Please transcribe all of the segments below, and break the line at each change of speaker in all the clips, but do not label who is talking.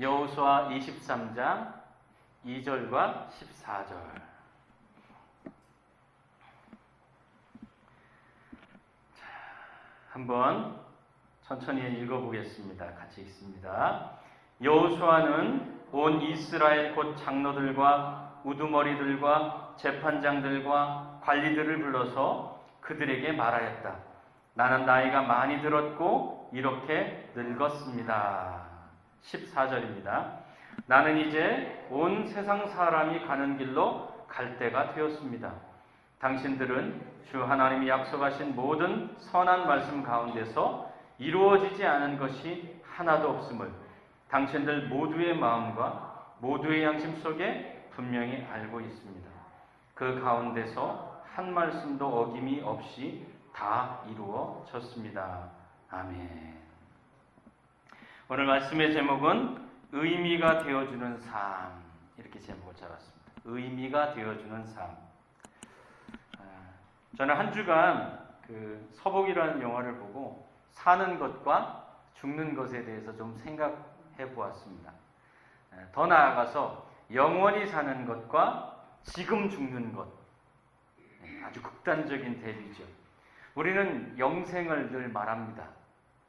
여호수아 23장 2절과 14절. 한번 천천히 읽어보겠습니다. 같이 읽습니다. 여호수아는 온 이스라엘 곧 장로들과 우두머리들과 재판장들과 관리들을 불러서 그들에게 말하였다. 나는 나이가 많이 들었고 이렇게 늙었습니다. 14절입니다. 나는 이제 온 세상 사람이 가는 길로 갈 때가 되었습니다. 당신들은 주 하나님이 약속하신 모든 선한 말씀 가운데서 이루어지지 않은 것이 하나도 없음을 당신들 모두의 마음과 모두의 양심 속에 분명히 알고 있습니다. 그 가운데서 한 말씀도 어김이 없이 다 이루어졌습니다. 아멘. 오늘 말씀의 제목은 의미가 되어주는 삶, 이렇게 제목을 잡았습니다. 의미가 되어주는 삶. 저는 한 주간 서복이라는 영화를 보고 사는 것과 죽는 것에 대해서 좀 생각해 보았습니다. 더 나아가서 영원히 사는 것과 지금 죽는 것, 아주 극단적인 대비죠. 우리는 영생을 늘 말합니다.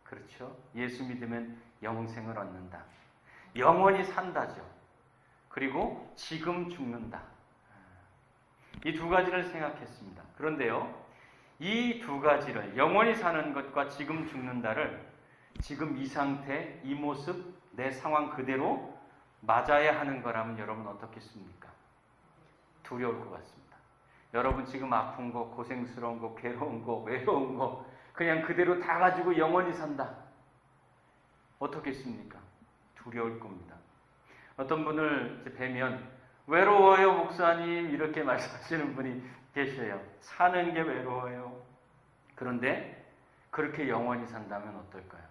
그렇죠? 예수 믿으면 영생을 얻는다. 영원히 산다죠. 그리고 지금 죽는다. 이 두 가지를 생각했습니다. 그런데요, 이 두 가지를 영원히 사는 것과 지금 죽는다를 지금 이 상태, 이 모습, 내 상황 그대로 맞아야 하는 거라면 여러분 어떻겠습니까? 두려울 것 같습니다. 여러분 지금 아픈 거, 고생스러운 거, 괴로운 거, 외로운 거 그냥 그대로 다 가지고 영원히 산다. 어떻겠습니까? 두려울 겁니다. 어떤 분을 뵈면 외로워요 목사님 이렇게 말씀하시는 분이 계셔요. 사는 게 외로워요. 그런데 그렇게 영원히 산다면 어떨까요?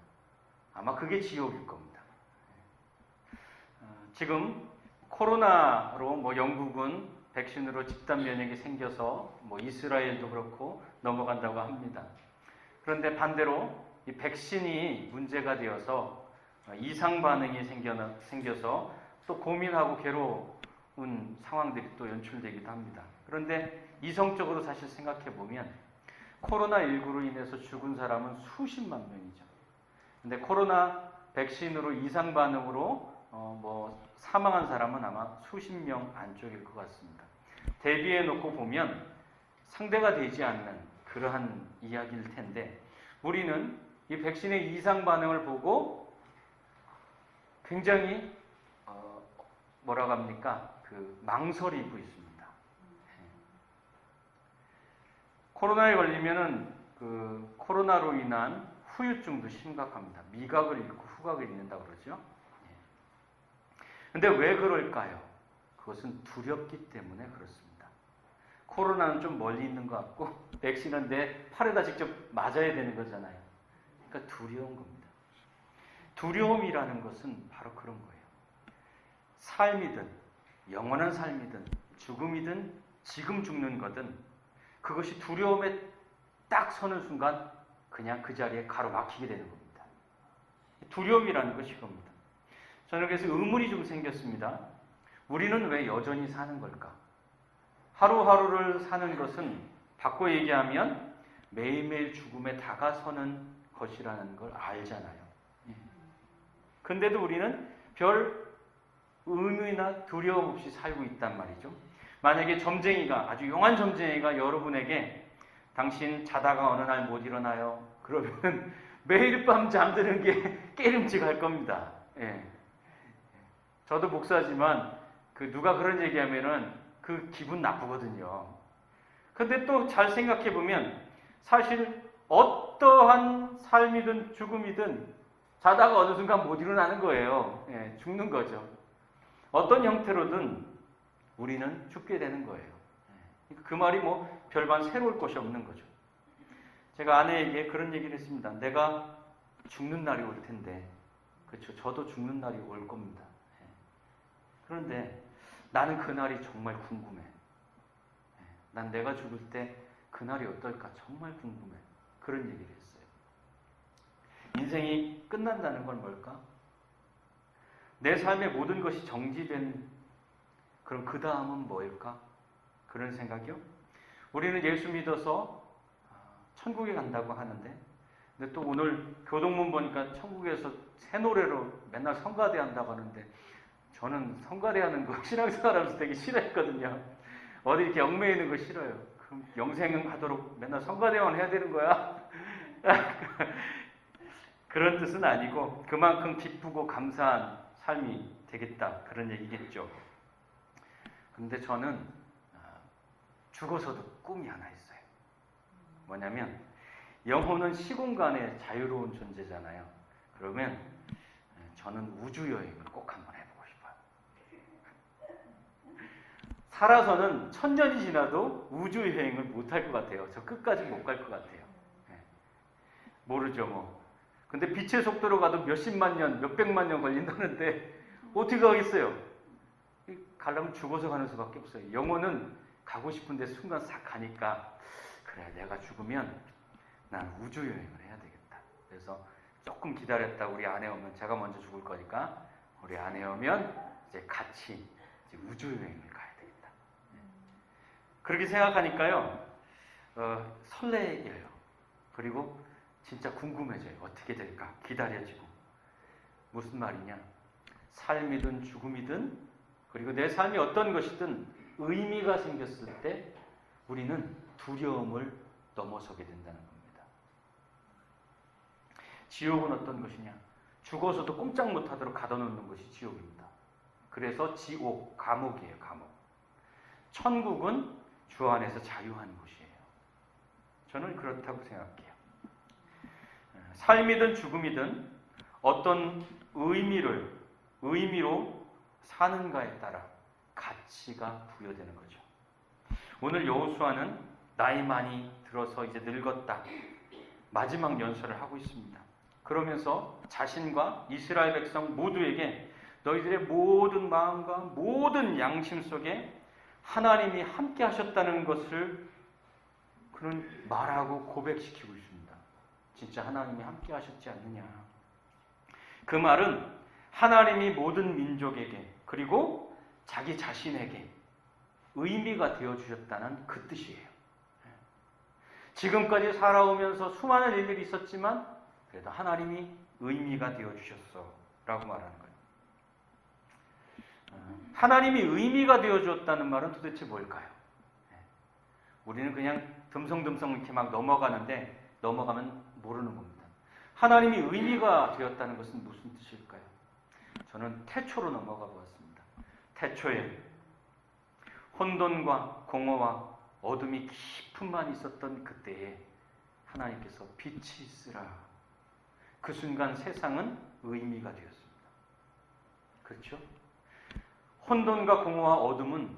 아마 그게 지옥일 겁니다. 지금 코로나로 영국은 백신으로 집단 면역이 생겨서 이스라엘도 그렇고 넘어간다고 합니다. 그런데 반대로 이 백신이 문제가 되어서 이상 반응이 생겨서 또 고민하고 괴로운 상황들이 또 연출되기도 합니다. 그런데 이성적으로 사실 생각해 보면 코로나19로 인해서 죽은 사람은 수십만 명이죠. 근데 코로나 백신으로 이상 반응으로 사망한 사람은 아마 수십 명 안쪽일 것 같습니다. 대비해 놓고 보면 상대가 되지 않는 그러한 이야기일 텐데 우리는 이 백신의 이상 반응을 보고 굉장히 망설이고 있습니다. 코로나에 걸리면은 코로나로 인한 후유증도 심각합니다. 미각을 잃고 후각을 잃는다고 그러죠. 근데 왜 그럴까요? 그것은 두렵기 때문에 그렇습니다. 코로나는 좀 멀리 있는 것 같고 백신은 내 팔에다 직접 맞아야 되는 거잖아요. 그러니까 두려운 겁니다. 두려움이라는 것은 바로 그런 거예요. 삶이든 영원한 삶이든 죽음이든 지금 죽는 거든 그것이 두려움에 딱 서는 순간 그냥 그 자리에 가로막히게 되는 겁니다. 두려움이라는 것이 겁니다. 저는 그래서 의문이 좀 생겼습니다. 우리는 왜 여전히 사는 걸까? 하루하루를 사는 것은 바꿔 얘기하면 매일매일 죽음에 다가서는 것이라는 걸 알잖아요. 근데도 우리는 별 의무나 두려움 없이 살고 있단 말이죠. 만약에 아주 용한 점쟁이가 여러분에게 당신 자다가 어느 날 못 일어나요. 그러면 매일 밤 잠드는 게 깨름직할 겁니다. 저도 목사지만 누가 그런 얘기하면은 그 기분 나쁘거든요. 근데 또 잘 생각해 보면 사실 어떠한 삶이든 죽음이든 자다가 어느 순간 못 일어나는 거예요. 죽는 거죠. 어떤 형태로든 우리는 죽게 되는 거예요. 그 말이 별반 새로울 것이 없는 거죠. 제가 아내에게 그런 얘기를 했습니다. 내가 죽는 날이 올 텐데, 그렇죠. 저도 죽는 날이 올 겁니다. 그런데 나는 그 날이 정말 궁금해. 난 내가 죽을 때 그 날이 어떨까 정말 궁금해. 그런 얘기를 했어요. 인생이 끝난다는 건 뭘까? 내 삶의 모든 것이 정지된 그럼 그 다음은 뭐일까? 그런 생각이요. 우리는 예수 믿어서 천국에 간다고 하는데, 근데 또 오늘 교동문 보니까 천국에서 새 노래로 맨날 성가대 한다고 하는데, 저는 성가대 하는 거 신앙생활하면서 되게 싫어했거든요. 어디 이렇게 얽매이는 있는 거 싫어요. 그럼 영생 하도록 맨날 성가대만 해야 되는 거야? 그런 뜻은 아니고 그만큼 기쁘고 감사한 삶이 되겠다, 그런 얘기겠죠. 근데 저는 죽어서도 꿈이 하나 있어요. 뭐냐면 영혼은 시공간의 자유로운 존재잖아요. 그러면 저는 우주여행을 꼭 한번 해보고 싶어요. 살아서는 천년이 지나도 우주여행을 못할 것 같아요. 저 끝까지 못 갈 것 같아요. 모르죠 뭐. 근데 빛의 속도로 가도 몇십만 년, 몇백만 년 걸린다는데 어떻게 가겠어요? 가려면 죽어서 가는 수밖에 없어요. 영혼은 가고 싶은데 순간 싹 가니까, 그래 내가 죽으면 난 우주여행을 해야 되겠다. 그래서 조금 기다렸다 우리 아내 오면, 제가 먼저 죽을 거니까 우리 아내 오면 이제 같이 이제 우주여행을 가야 되겠다. 그렇게 생각하니까요 설레요. 그리고 진짜 궁금해져요. 어떻게 될까? 기다려지고. 무슨 말이냐? 삶이든 죽음이든, 그리고 내 삶이 어떤 것이든 의미가 생겼을 때 우리는 두려움을 넘어서게 된다는 겁니다. 지옥은 어떤 것이냐? 죽어서도 꼼짝 못하도록 가둬놓는 것이 지옥입니다. 그래서 지옥, 감옥이에요. 감옥. 천국은 주 안에서 자유한 곳이에요. 저는 그렇다고 생각해요. 삶이든 죽음이든 어떤 의미로 사는가에 따라 가치가 부여되는 거죠. 오늘 여호수아는 나이 많이 들어서 이제 늙었다, 마지막 연설을 하고 있습니다. 그러면서 자신과 이스라엘 백성 모두에게 너희들의 모든 마음과 모든 양심 속에 하나님이 함께 하셨다는 것을 그는 말하고 고백시키고 있습니다. 진짜 하나님이 함께 하셨지 않느냐. 그 말은 하나님이 모든 민족에게, 그리고 자기 자신에게 의미가 되어주셨다는 그 뜻이에요. 지금까지 살아오면서 수많은 일들이 있었지만 그래도 하나님이 의미가 되어주셨어 라고 말하는 거예요. 하나님이 의미가 되어주었다는 말은 도대체 뭘까요? 우리는 그냥 듬성듬성 이렇게 막 넘어가면 모르는 겁니다. 하나님이 의미가 되었다는 것은 무슨 뜻일까요? 저는 태초로 넘어가 보았습니다. 태초에 혼돈과 공허와 어둠이 깊은만 있었던 그때에 하나님께서 빛이 있으라. 그 순간 세상은 의미가 되었습니다. 그렇죠? 혼돈과 공허와 어둠은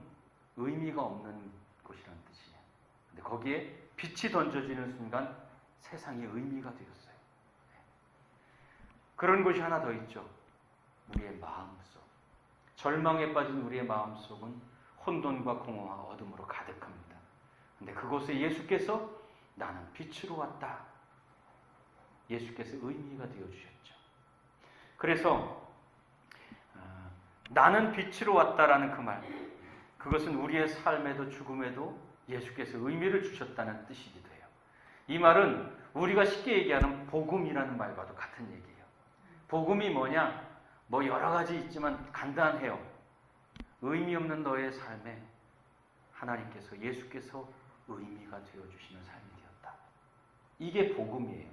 의미가 없는 곳이라는 뜻이에요. 근데 거기에 빛이 던져지는 순간 세상이 의미가 되었어요. 그런 것이 하나 더 있죠. 우리의 마음속. 절망에 빠진 우리의 마음속은 혼돈과 공허와 어둠으로 가득합니다. 근데 그곳에 예수께서 나는 빛으로 왔다. 예수께서 의미가 되어주셨죠. 그래서 나는 빛으로 왔다라는 그 말, 그것은 우리의 삶에도 죽음에도 예수께서 의미를 주셨다는 뜻이기도 해요. 이 말은 우리가 쉽게 얘기하는 복음이라는 말과도 같은 얘기예요. 복음이 뭐냐? 뭐 여러 가지 있지만 간단해요. 의미 없는 너의 삶에 하나님께서, 예수께서 의미가 되어주시는 삶이 되었다. 이게 복음이에요.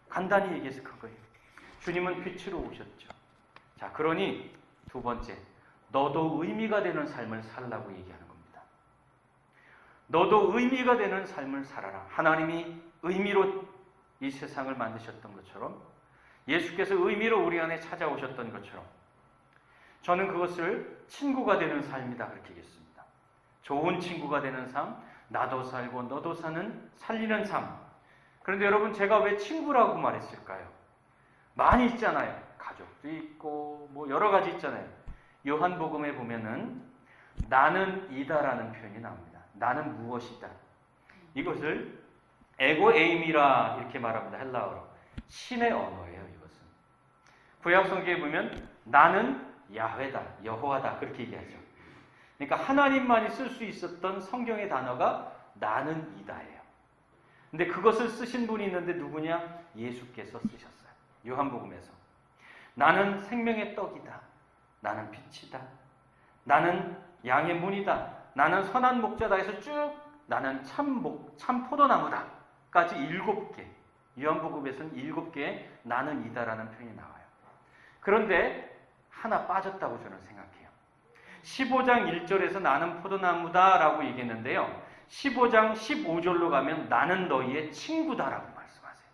간단히 얘기해서 그거예요. 주님은 빛으로 오셨죠. 자, 그러니 두 번째, 너도 의미가 되는 삶을 살라고 얘기하는 겁니다. 너도 의미가 되는 삶을 살아라. 하나님이 의미로 이 세상을 만드셨던 것처럼, 예수께서 의미로 우리 안에 찾아오셨던 것처럼, 저는 그것을 친구가 되는 삶이다 그렇게 얘기했습니다. 좋은 친구가 되는 삶, 나도 살고 너도 사는 살리는 삶. 그런데 여러분, 제가 왜 친구라고 말했을까요? 많이 있잖아요. 가족도 있고 뭐 여러 가지 있잖아요. 요한복음에 보면은 나는 이다라는 표현이 나옵니다. 나는 무엇이다. 이것을 에고 에임이라 이렇게 말합니다. 헬라어로. 신의 언어예요. 이것은. 구약 성경에 보면 나는 야훼다, 여호와다 그렇게 얘기하죠. 그러니까 하나님만이 쓸 수 있었던 성경의 단어가 나는 이다예요. 근데 그것을 쓰신 분이 있는데 누구냐? 예수께서 쓰셨어요. 요한복음에서 나는 생명의 떡이다. 나는 빛이다. 나는 양의 문이다. 나는 선한 목자다 해서 쭉 나는 참 포도나무다 까지 7개, 요한복음에서는 7개의 나는 이다라는 표현이 나와요. 그런데 하나 빠졌다고 저는 생각해요. 15장 1절에서 나는 포도나무다 라고 얘기했는데요, 15장 15절로 가면 나는 너희의 친구다라고 말씀하세요.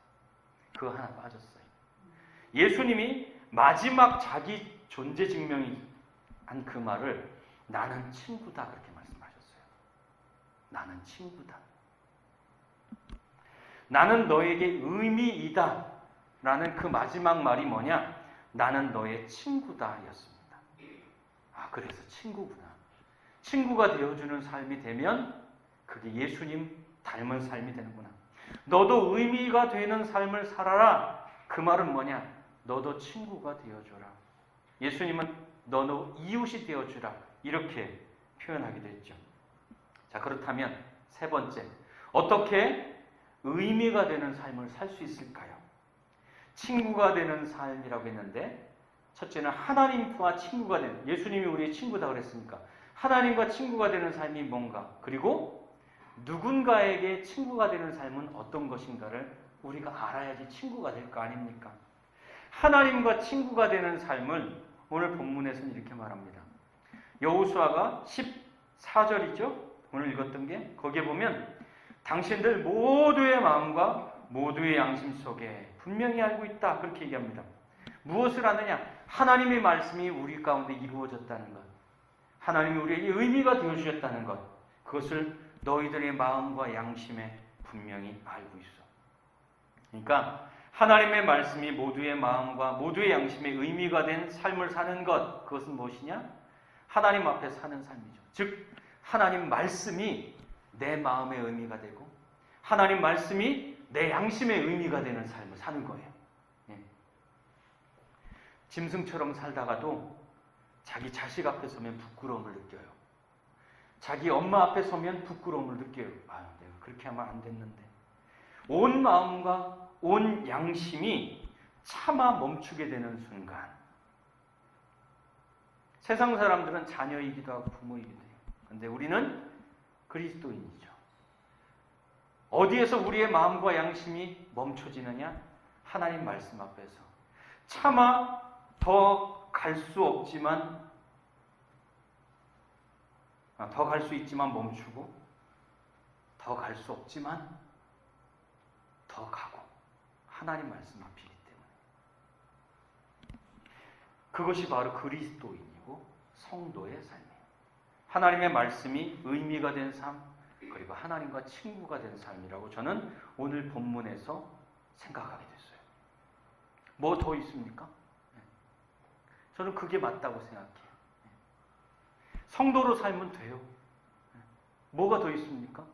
그거 하나 빠졌어요. 예수님이 마지막 자기 존재 증명이 한 그 말을 나는 친구다 그렇게 말씀하셨어요. 나는 친구다. 나는 너에게 의미이다 라는 그 마지막 말이 뭐냐? 나는 너의 친구다 였습니다. 아, 그래서 친구구나. 친구가 되어주는 삶이 되면 그게 예수님 닮은 삶이 되는구나. 너도 의미가 되는 삶을 살아라. 그 말은 뭐냐? 너도 친구가 되어줘라. 예수님은 너도 이웃이 되어주라. 이렇게 표현하기도 했죠. 자, 그렇다면 세 번째, 어떻게 의미가 되는 삶을 살 수 있을까요? 친구가 되는 삶이라고 했는데, 첫째는 하나님과 친구가 되는, 예수님이 우리의 친구다 그랬으니까 하나님과 친구가 되는 삶이 뭔가, 그리고 누군가에게 친구가 되는 삶은 어떤 것인가를 우리가 알아야지 친구가 될 거 아닙니까? 하나님과 친구가 되는 삶을 오늘 본문에서는 이렇게 말합니다. 여호수아가 14절이죠? 오늘 읽었던 게, 거기에 보면 당신들 모두의 마음과 모두의 양심 속에 분명히 알고 있다 그렇게 얘기합니다. 무엇을 아느냐? 하나님의 말씀이 우리 가운데 이루어졌다는 것, 하나님이 우리에게 의미가 되어주셨다는 것, 그것을 너희들의 마음과 양심에 분명히 알고 있어. 그러니까 하나님의 말씀이 모두의 마음과 모두의 양심에 의미가 된 삶을 사는 것, 그것은 무엇이냐? 하나님 앞에 사는 삶이죠. 즉 하나님 말씀이 내 마음의 의미가 되고 하나님 말씀이 내 양심의 의미가 되는 삶을 사는 거예요. 예. 짐승처럼 살다가도 자기 자식 앞에 서면 부끄러움을 느껴요. 자기 엄마 앞에 서면 부끄러움을 느껴요. 아, 내가 그렇게 하면 안 됐는데. 온 마음과 온 양심이 차마 멈추게 되는 순간, 세상 사람들은 자녀이기도 하고 부모이기도 해요. 그런데 우리는 그리스도인이죠. 어디에서 우리의 마음과 양심이 멈춰지느냐? 하나님 말씀 앞에서. 차마 더 갈 수 없지만, 더 갈 수 있지만 멈추고, 더 갈 수 없지만 더 가고, 하나님 말씀 앞이기 때문에. 그것이 바로 그리스도인이고 성도의 삶이에요. 하나님의 말씀이 의미가 된 삶, 그리고 하나님과 친구가 된 삶이라고 저는 오늘 본문에서 생각하게 됐어요. 뭐 더 있습니까? 저는 그게 맞다고 생각해요. 성도로 살면 돼요. 뭐가 더 있습니까?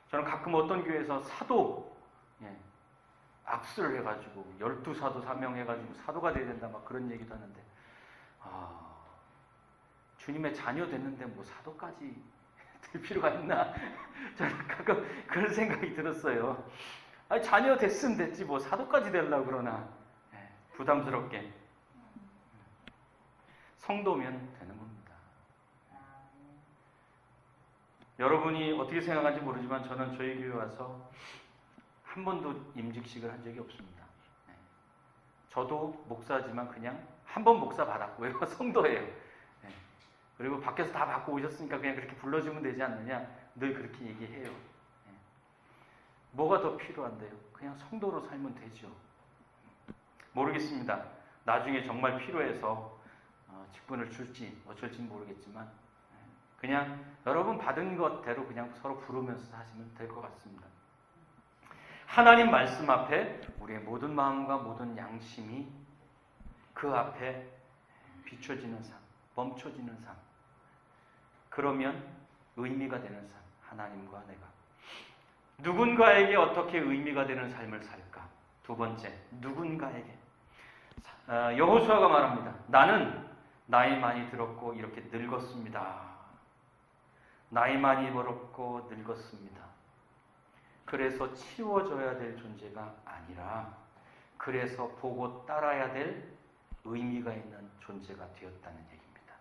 저는 가끔 어떤 교회에서 사도, 악수를 해가지고 12사도 사명해가지고 사도가 돼야 된다 막 그런 얘기도 하는데, 주님의 자녀 됐는데 뭐 사도까지 될 필요가 있나? 저는 가끔 그런 생각이 들었어요. 아니, 자녀 됐으면 됐지 뭐 사도까지 되려고 그러나. 부담스럽게. 성도면 되는 겁니다. 여러분이 어떻게 생각하는지 모르지만 저는 저희 교회 와서 한 번도 임직식을 한 적이 없습니다. 저도 목사지만 그냥 한 번 목사 받았고요. 성도예요. 그리고 밖에서 다 받고 오셨으니까 그냥 그렇게 불러주면 되지 않느냐, 늘 그렇게 얘기해요. 뭐가 더 필요한데요? 그냥 성도로 살면 되죠. 모르겠습니다. 나중에 정말 필요해서 직분을 줄지 어쩔지 모르겠지만, 그냥 여러분 받은 것대로 그냥 서로 부르면서 사시면 될 것 같습니다. 하나님 말씀 앞에 우리의 모든 마음과 모든 양심이 그 앞에 비춰지는 삶, 멈춰지는 삶, 그러면 의미가 되는 삶, 하나님과 내가. 누군가에게 어떻게 의미가 되는 삶을 살까? 두 번째, 누군가에게. 여호수아가 말합니다. 나는 나이 많이 들었고 이렇게 늙었습니다. 나이 많이 들었고 늙었습니다. 그래서 치워져야 될 존재가 아니라 그래서 보고 따라야 될 의미가 있는 존재가 되었다는 얘기입니다.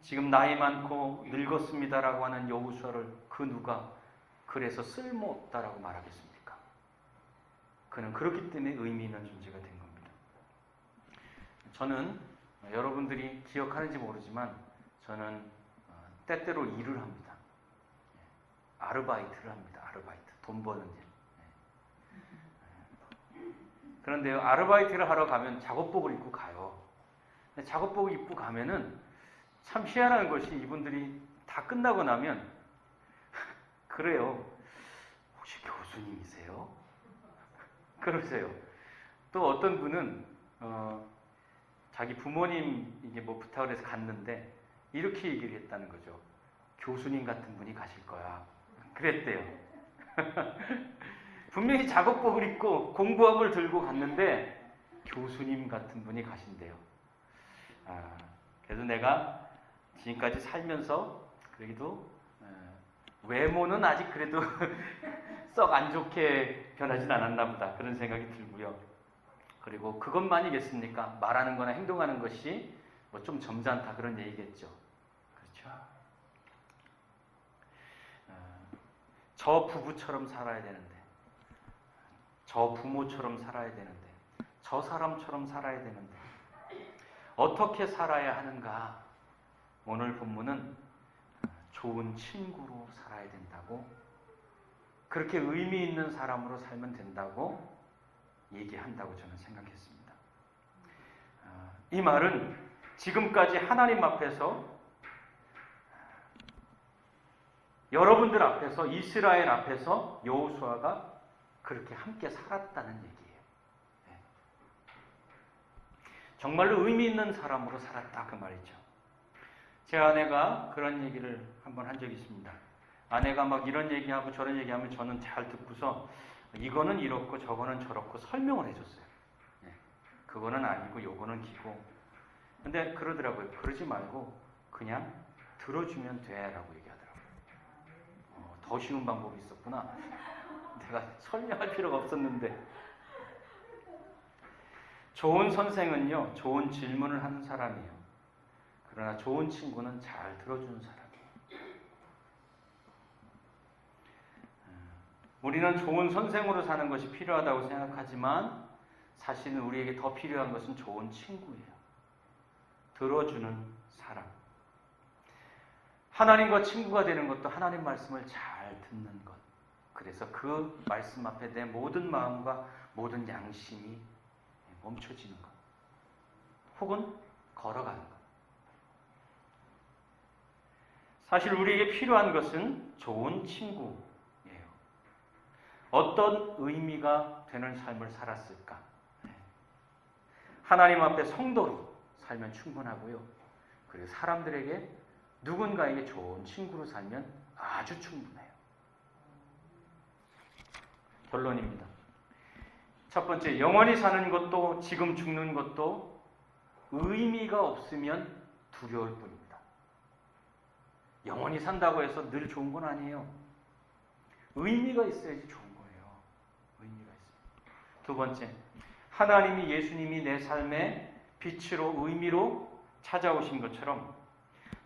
지금 나이 많고 늙었습니다라고 하는 여호수아를 그 누가 그래서 쓸모없다라고 말하겠습니까? 그는 그렇기 때문에 의미 있는 존재가 된 겁니다. 저는 여러분들이 기억하는지 모르지만 저는 때때로 일을 합니다. 아르바이트를 합니다. 아르바이트. 돈 버는 일. 그런데요, 아르바이트를 하러 가면 작업복을 입고 가요. 근데 작업복을 입고 가면은 참 희한한 것이 이분들이 다 끝나고 나면 그래요. 혹시 교수님이세요? 그러세요. 또 어떤 분은 자기 부모님 이게 뭐 부탁을 해서 갔는데 이렇게 얘기를 했다는 거죠. 교수님 같은 분이 가실 거야. 그랬대요. 분명히 작업복을 입고 공부함을 들고 갔는데 교수님 같은 분이 가신대요. 그래서 내가 지금까지 살면서 그래도 외모는 아직 그래도 썩 안 좋게 변하진 않았나 보다 그런 생각이 들고요. 그리고 그것만이겠습니까? 말하는 거나 행동하는 것이 뭐 좀 점잖다 그런 얘기겠죠. 그렇죠? 저 부부처럼 살아야 되는데, 저 부모처럼 살아야 되는데, 저 사람처럼 살아야 되는데 어떻게 살아야 하는가? 오늘 본문은 좋은 친구로 살아야 된다고, 그렇게 의미 있는 사람으로 살면 된다고 얘기한다고 저는 생각했습니다. 이 말은 지금까지 하나님 앞에서, 여러분들 앞에서, 이스라엘 앞에서 여호수아가 그렇게 함께 살았다는 얘기예요. 정말로 의미 있는 사람으로 살았다 그 말이죠. 제 아내가 그런 얘기를 한번 한 적이 있습니다. 아내가 막 이런 얘기하고 저런 얘기하면 저는 잘 듣고서 이거는 이렇고 저거는 저렇고 설명을 해줬어요. 그거는 아니고 요거는 기고. 근데 그러더라고요. 그러지 말고 그냥 들어주면 돼 라고 얘기하더라고요. 더 쉬운 방법이 있었구나. 내가 설명할 필요가 없었는데. 좋은 선생은요, 좋은 질문을 하는 사람이에요. 그러나 좋은 친구는 잘 들어주는 사람이에요. 우리는 좋은 선생으로 사는 것이 필요하다고 생각하지만 사실은 우리에게 더 필요한 것은 좋은 친구예요. 들어주는 사람. 하나님과 친구가 되는 것도 하나님 말씀을 잘 듣는 것. 그래서 그 말씀 앞에 내 모든 마음과 모든 양심이 멈춰지는 것. 혹은 걸어가는 것. 사실 우리에게 필요한 것은 좋은 친구예요. 어떤 의미가 되는 삶을 살았을까? 하나님 앞에 성도로 살면 충분하고요. 그리고 사람들에게 누군가에게 좋은 친구로 살면 아주 충분해요. 결론입니다. 첫 번째, 영원히 사는 것도 지금 죽는 것도 의미가 없으면 두려울 뿐입니다. 영원히 산다고 해서 늘 좋은 건 아니에요. 의미가 있어야지 좋은 거예요. 의미가 있어요. 두 번째, 하나님이, 예수님이 내 삶의 빛으로, 의미로 찾아오신 것처럼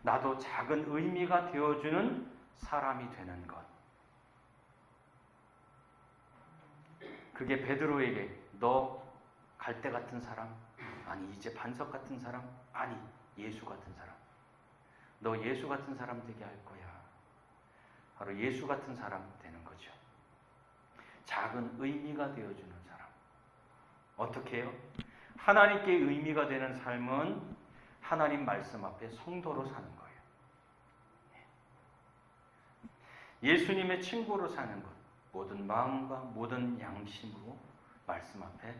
나도 작은 의미가 되어주는 사람이 되는 것. 그게 베드로에게 너 갈대 같은 사람? 아니 이제 반석 같은 사람? 아니 예수 같은 사람. 너 예수 같은 사람 되게 할 거야. 바로 예수 같은 사람 되는 거죠. 작은 의미가 되어주는 사람. 어떻게 해요? 하나님께 의미가 되는 삶은 하나님 말씀 앞에 성도로 사는 거예요. 예수님의 친구로 사는 것. 모든 마음과 모든 양심으로 말씀 앞에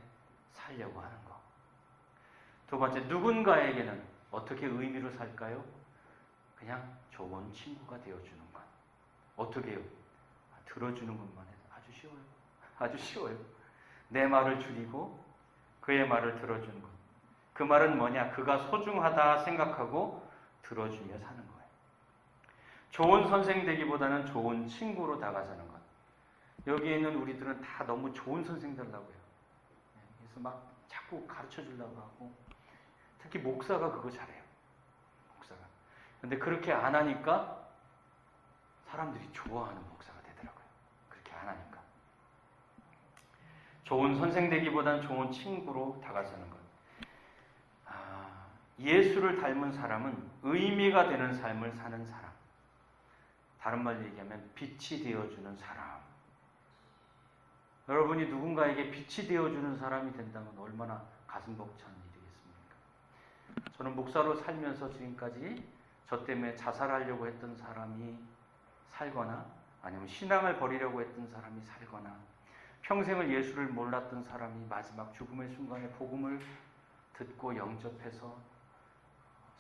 살려고 하는 것. 두 번째, 누군가에게는 어떻게 의미로 살까요? 그냥 좋은 친구가 되어주는 것. 어떻게 해요? 들어주는 것만 해도 아주 쉬워요. 아주 쉬워요. 내 말을 줄이고 그의 말을 들어주는 것. 그 말은 뭐냐? 그가 소중하다 생각하고 들어주며 사는 거예요. 좋은 선생 되기보다는 좋은 친구로 다가서는 것. 여기에 있는 우리들은 다 너무 좋은 선생 되려고 해요. 그래서 막 자꾸 가르쳐 주려고 하고, 특히 목사가 그거 잘해요. 목사가. 근데 그렇게 안 하니까 사람들이 좋아하는 목사가 되더라고요. 그렇게 안 하니까. 좋은 선생 되기보다는 좋은 친구로 다가서는 것. 예수를 닮은 사람은 의미가 되는 삶을 사는 사람. 다른 말로 얘기하면 빛이 되어주는 사람. 여러분이 누군가에게 빛이 되어주는 사람이 된다면 얼마나 가슴 벅찬 일이겠습니까? 저는 목사로 살면서 지금까지 저 때문에 자살하려고 했던 사람이 살거나, 아니면 신앙을 버리려고 했던 사람이 살거나, 평생을 예수를 몰랐던 사람이 마지막 죽음의 순간에 복음을 듣고 영접해서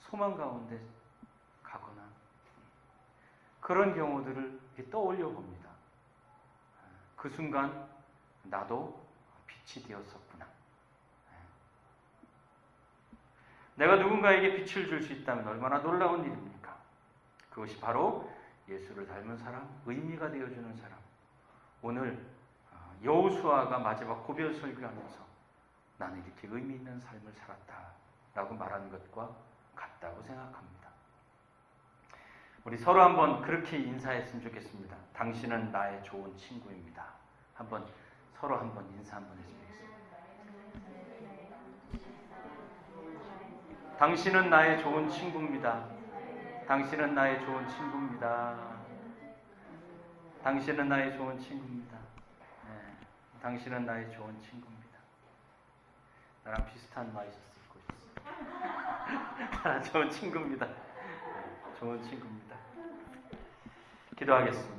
소망 가운데 가거나, 그런 경우들을 떠올려 봅니다. 그 순간 나도 빛이 되었었구나. 내가 누군가에게 빛을 줄 수 있다면 얼마나 놀라운 일입니까? 그것이 바로 예수를 닮은 사람, 의미가 되어주는 사람. 오늘 여호수아가 마지막 고별 설교하면서 나는 이렇게 의미 있는 삶을 살았다라고 말하는 것과 같다고 생각합니다. 우리 서로 한번 그렇게 인사했으면 좋겠습니다. 당신은 나의 좋은 친구입니다. 서로 한번 인사 한번 했으면 좋겠습니다. 당신은 나의 좋은 친구입니다. 당신은 나의 좋은 친구입니다. 당신은 나의 좋은 친구입니다. 네, 당신은 나의 좋은 친구입니다. 나랑 비슷한 와이셔츠 입고 있었어요. 나랑 좋은 친구입니다. 네, 좋은 친구입니다. 기도하겠습니다.